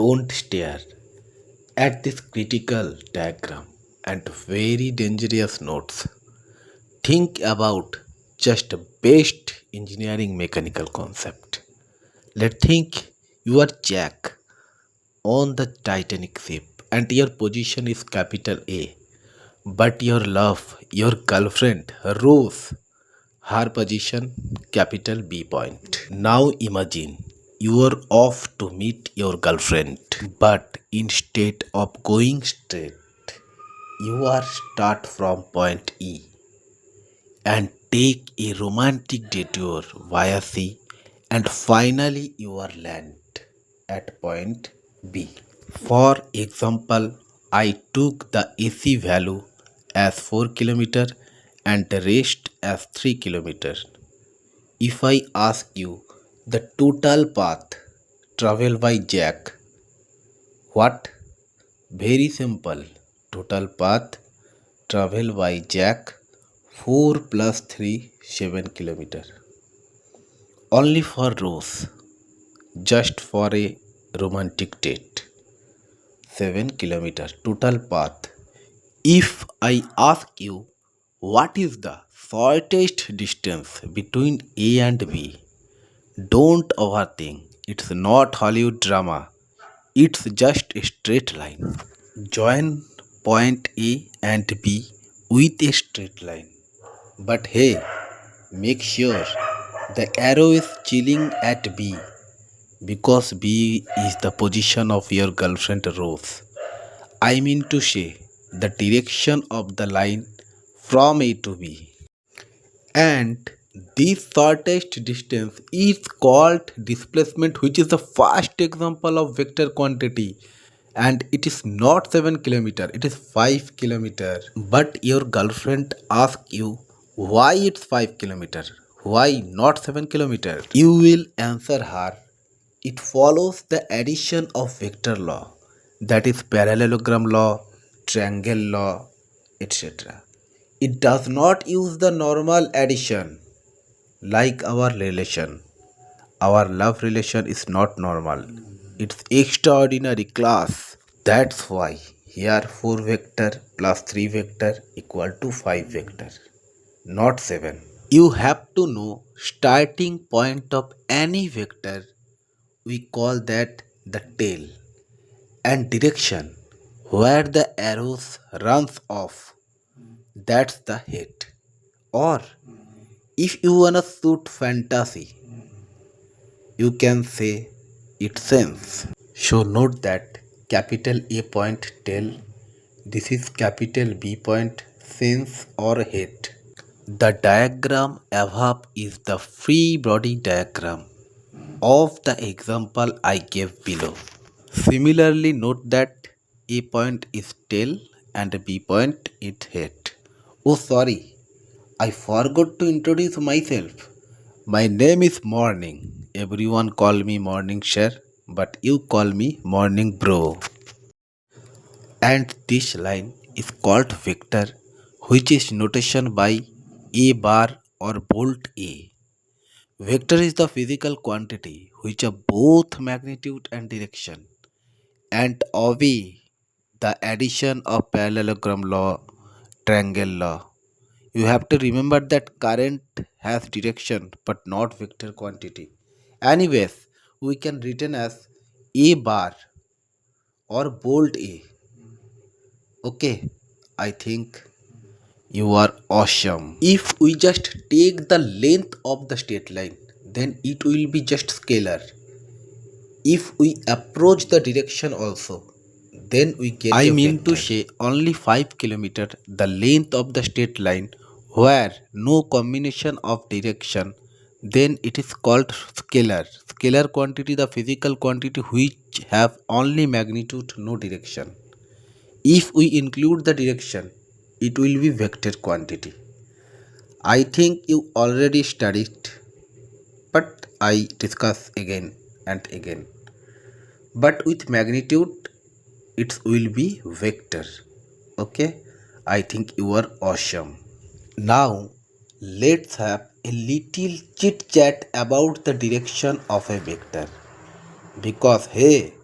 Don't stare at this critical diagram and very dangerous notes. Think about just best engineering mechanical concept. Let's think you are Jack on the Titanic ship and your position is capital A. But your love, your girlfriend, Rose, her position capital B point. Now imagine you are off to meet your girlfriend, but instead of going straight, you are start from point E and take a romantic detour via C and finally you are land at point B. For example, I took the AC value as 4 km and the rest as 3 km. If I ask you the total path traveled by Jack, what? Very simple. Total path traveled by Jack 4 plus 3 7 km. Only for Rose, just for a romantic date. 7 km total path. If I ask you what is the shortest distance between A and B, don't overthink. It's not Hollywood drama. It's just a straight line. Join point A and B with a straight line. But hey, make sure the arrow is chilling at B because B is the position of your girlfriend Rose. I mean to say the direction of the line from A to B. And this shortest distance is called displacement, which is the first example of vector quantity. And it is not 7 kilometer, it is 5 kilometer. But your girlfriend asks you why it's 5 kilometer, why not 7 kilometer. You will answer her, it follows the addition of vector law, that is parallelogram law, triangle law, etc. It does not use the normal addition like our relation. Our love relation is not normal. It's extraordinary class. That's why here 4 vector plus 3 vector equal to 5 vector, not 7. You have to know starting point of any vector. We call that the tail, and direction where the arrows runs off, that's the head. Or if you wanna shoot fantasy, you can say it sense. So note that capital A point tail, this is capital B point sense or head. The diagram above is the free body diagram of the example I gave below. Similarly, note that A point is tail and B point is head. Oh, sorry, I forgot to introduce myself. My name is Morning. Everyone call me Morning Sir, but you call me Morning Bro. And this line is called vector, which is notation by A bar or bolt A. Vector is the physical quantity which have both magnitude and direction, and obey the addition of parallelogram law, triangle law. You have to remember that current has direction but not vector quantity. Anyways, we can written as A bar or bold A. Okay, I think you are awesome. If we just take the length of the straight line, then it will be just scalar. If we approach the direction also, then we get I mean vector. To say only 5 kilometer the length of the straight line where no combination of direction, then it is called scalar. Scalar quantity the physical quantity which have only magnitude no direction. If we include the direction, it will be vector quantity. I think you already studied, but I discuss again and again. But with magnitude, it will be vector. Okay, I think you are awesome. Now, let's have a little chit chat about the direction of a vector. Because hey,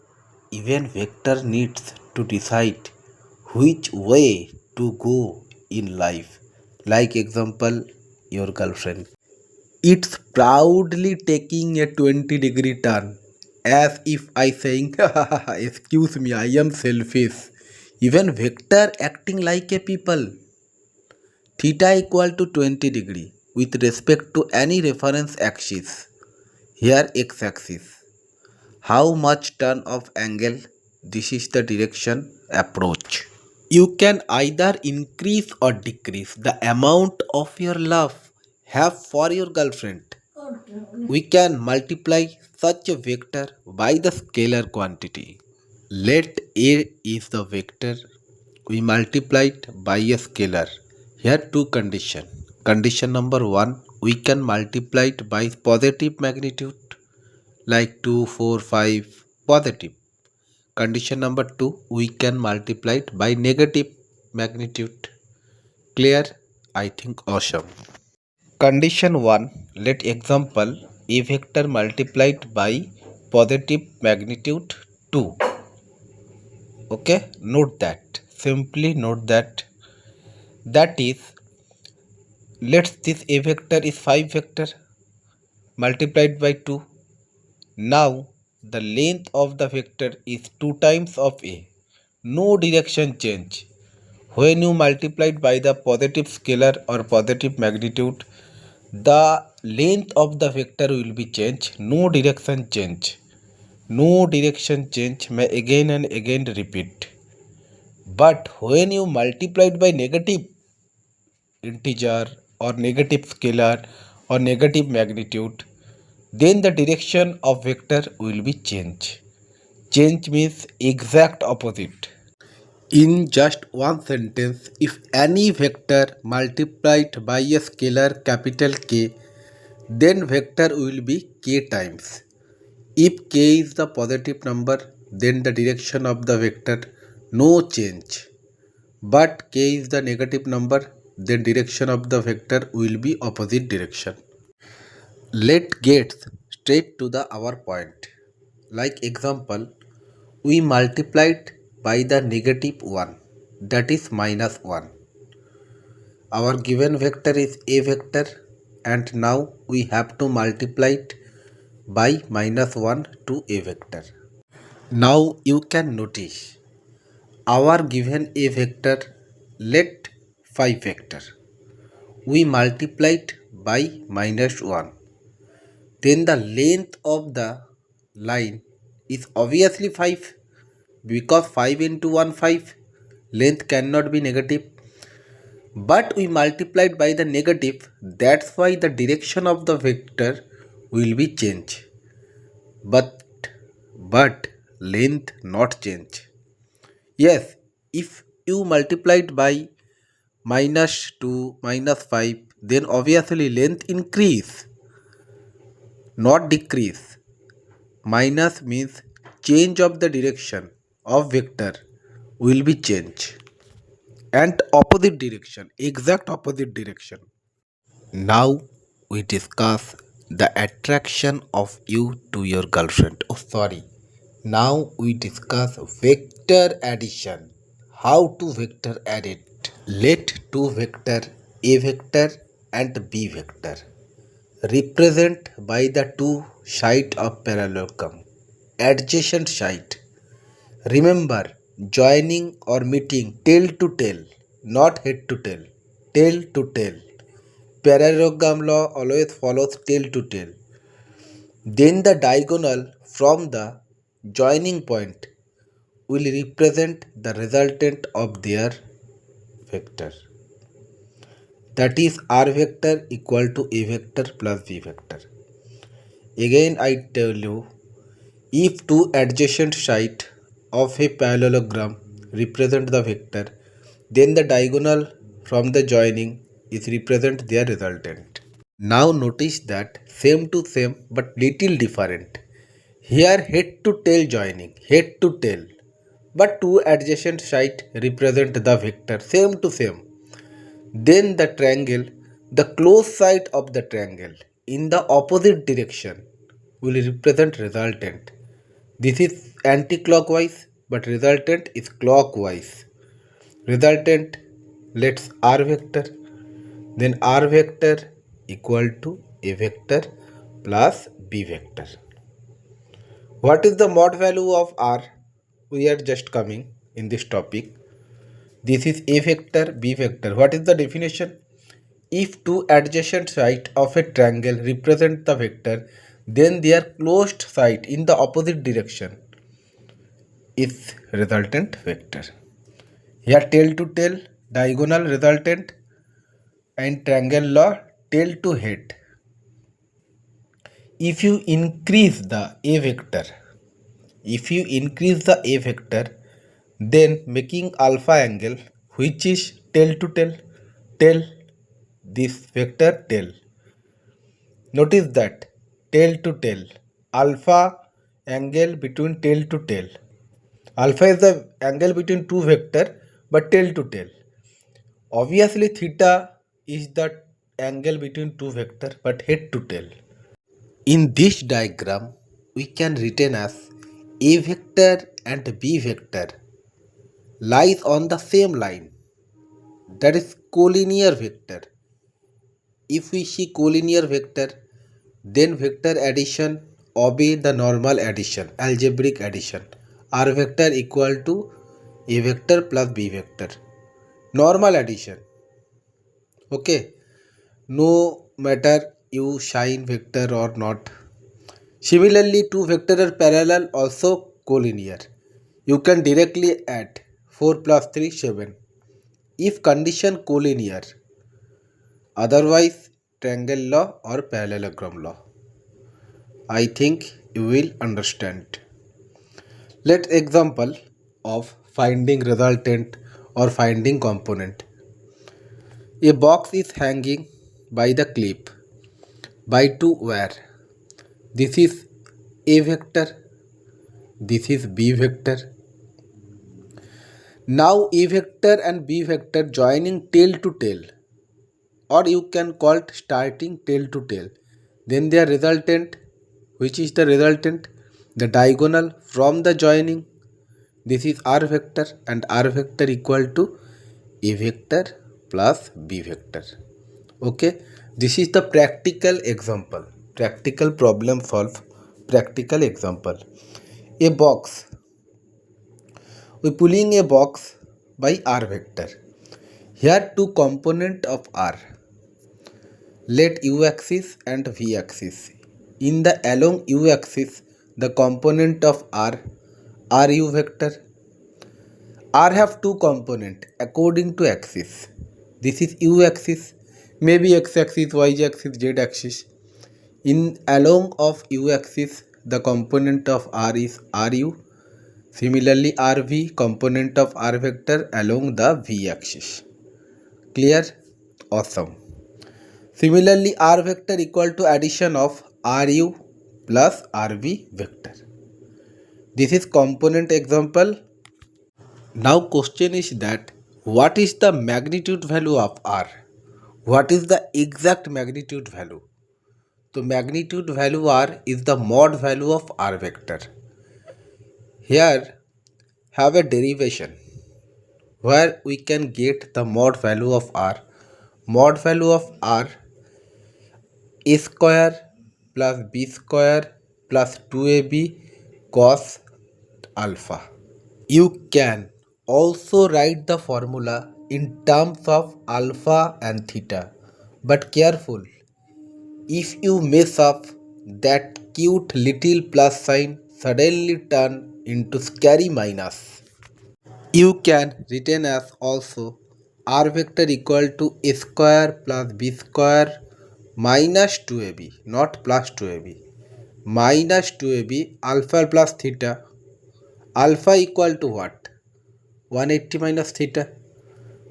Even vector needs to decide which way to go in life. Like example, your girlfriend. It's proudly taking a 20-degree turn as if I saying, excuse me, I am selfish. Even vector acting like a people. Theta equal to 20 degree with respect to any reference axis. Here x axis. How much turn of angle? This is the direction approach. You can either increase or decrease the amount of your love have for your girlfriend. We can multiply such a vector by the scalar quantity. Let A is the vector. We multiply it by a scalar. Here two condition. Condition number 1, we can multiply it by positive magnitude like 2, 4, 5 positive. Condition number 2, we can multiply it by negative magnitude. Clear? I think awesome. Condition 1, let example A vector multiplied by positive magnitude 2. Okay, note that. Simply note that. That is, let's this A vector is 5 vector multiplied by 2. Now the length of the vector is 2 times of A. No direction change. When you multiply it by the positive scalar or positive magnitude, the length of the vector will be changed. No direction change. No direction change may again and again repeat. But when you multiply it by negative integer or negative scalar or negative magnitude, then the direction of vector will be change. Change means exact opposite. In just one sentence, if any vector multiplied by a scalar capital K, then vector will be k times. If k is the positive number, then the direction of the vector no change. But k is the negative number, then direction of the vector will be opposite direction. Let's get straight to the our point. Like example, we multiplied by the negative 1, that is minus 1. Our given vector is a vector and now we have to multiply it by minus 1 to a vector. Now you can notice our given a vector, let 5 vector. We multiplied by minus 1. Then the length of the line is obviously 5 because 5 into 1 5. Length cannot be negative. But we multiplied by the negative, that's why the direction of the vector will be change. But length not change. Yes, if you multiplied by minus 2 minus 5, then obviously length increase, not decrease. Minus means change of the direction of vector will be change and opposite direction, exact opposite direction. Now we discuss the attraction of you to your girlfriend. Oh, sorry. Now we discuss vector addition. How to vector add it. Let two vector A vector and B vector represent by the two sides of parallelogram. Adjacent side. Remember, joining or meeting tail to tail, not head to tail. Tail to tail. Parallelogram law always follows tail to tail. Then the diagonal from the joining point will represent the resultant of their vector. That is r vector equal to a vector plus b vector. Again I tell you, if two adjacent sides of a parallelogram represent the vector, then the diagonal from the joining is represent their resultant. Now notice that same to same but little different. Here head to tail joining, head to tail. But two adjacent sides represent the vector same to same. Then the triangle, the close side of the triangle in the opposite direction will represent resultant. This is anti-clockwise, but resultant is clockwise. Resultant, let's R vector, then R vector equal to A vector plus B vector. What is the mod value of R? We are just coming in this topic. This is A vector, B vector. What is the definition? If two adjacent sides of a triangle represent the vector, then their closed side in the opposite direction is resultant vector. Here tail to tail, diagonal resultant, and triangle law, tail to head. If you increase the A vector, then making alpha angle, which is tail to tail, this vector tail. Notice that tail to tail, alpha angle between tail to tail. Alpha is the angle between two vector, but tail to tail. Obviously theta is the angle between two vector, but head to tail. In this diagram, we can written as A vector and B vector lies on the same line, that is collinear vector. If we see collinear vector, then vector addition obey the normal addition, algebraic addition. R vector equal to A vector plus B vector. Normal addition. Okay. No matter you sign vector or not. Similarly, two vectors are parallel, also collinear. You can directly add 4 plus 3, 7. If condition collinear, otherwise triangle law or parallelogram law. I think you will understand. Let's example of finding resultant or finding component. A box is hanging by the clip by two wire. This is A vector, this is B vector. Now A vector and B vector joining tail to tail, or you can call it starting tail to tail. Then their resultant, which is the resultant, the diagonal from the joining. This is R vector, and R vector equal to A vector plus B vector. Okay, this is the practical example, practical problem solve, practical example. A box, we pulling a box by R vector. Here two component of R. Let U axis and V axis. In the along U axis, the component of R, RU vector. R have two component according to axis. This is U axis, maybe X axis, Y axis, Z axis. In along of U axis, the component of R is RU. Similarly, RV component of R vector along the V axis. Clear? Awesome. Similarly, R vector equal to addition of RU plus RV vector. This is component example. Now question is that what is the magnitude value of R? What is the exact magnitude value? So magnitude value R is the mod value of R vector. Here have a derivation where we can get the mod value of R. Mod value of R, A square plus B square plus 2AB cos alpha. You can also write the formula in terms of alpha and theta, but careful, if you mess up, that cute little plus sign suddenly turn into scary minus. You can written as also R vector equal to A square plus B square minus 2AB, not plus 2AB, minus 2AB alpha plus theta. Alpha equal to what? 180 minus theta.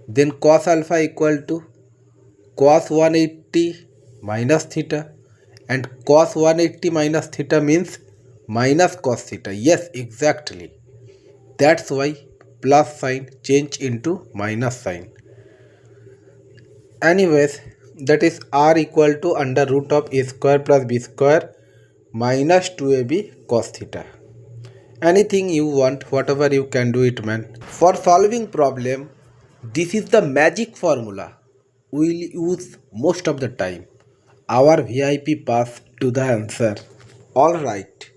Then cos alpha equal to cos 180 minus theta, and cos 180 minus theta means minus cos theta. Yes, exactly. That's why plus sign change into minus sign. Anyways, that is R equal to under root of A square plus B square minus 2AB cos theta. Anything you want, whatever you can do it, man. For solving problem, this is the magic formula we'll use most of the time. Our VIP pass to the answer. Alright,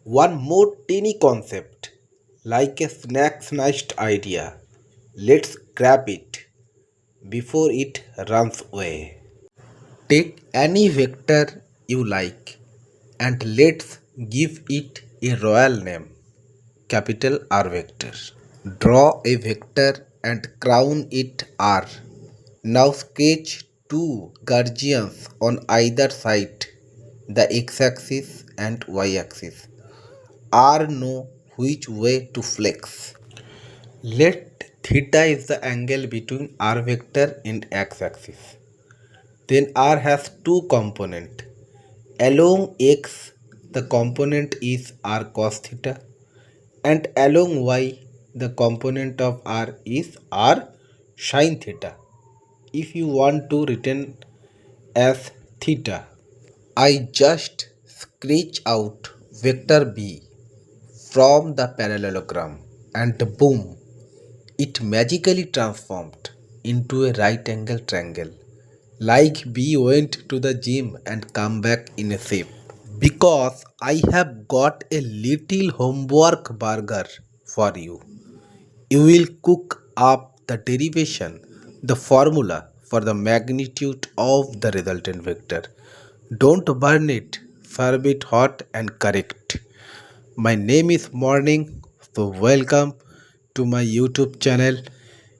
one more teeny concept, like a snack snatched idea. Let's grab it before it runs away. Take any vector you like and let's give it a royal name, capital R vector. Draw a vector and crown it R. Now sketch two guardians on either side, the x-axis and y-axis. R know which way to flex. Let theta is the angle between R vector and x-axis. Then R has two components. Along x, the component is R cos theta, and along y, the component of R is R sin theta. If you want to written as theta, I just sketch out vector B from the parallelogram and boom, it magically transformed into a right angle triangle. Like B went to the gym and come back in a shape. Because I have got a little homework burger for you. You will cook up the derivation, the formula for the magnitude of the resultant vector. Don't burn it, serve it hot and correct. My name is Morning, so welcome to my YouTube channel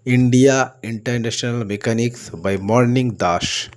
India International Mechanics by Morning Dash.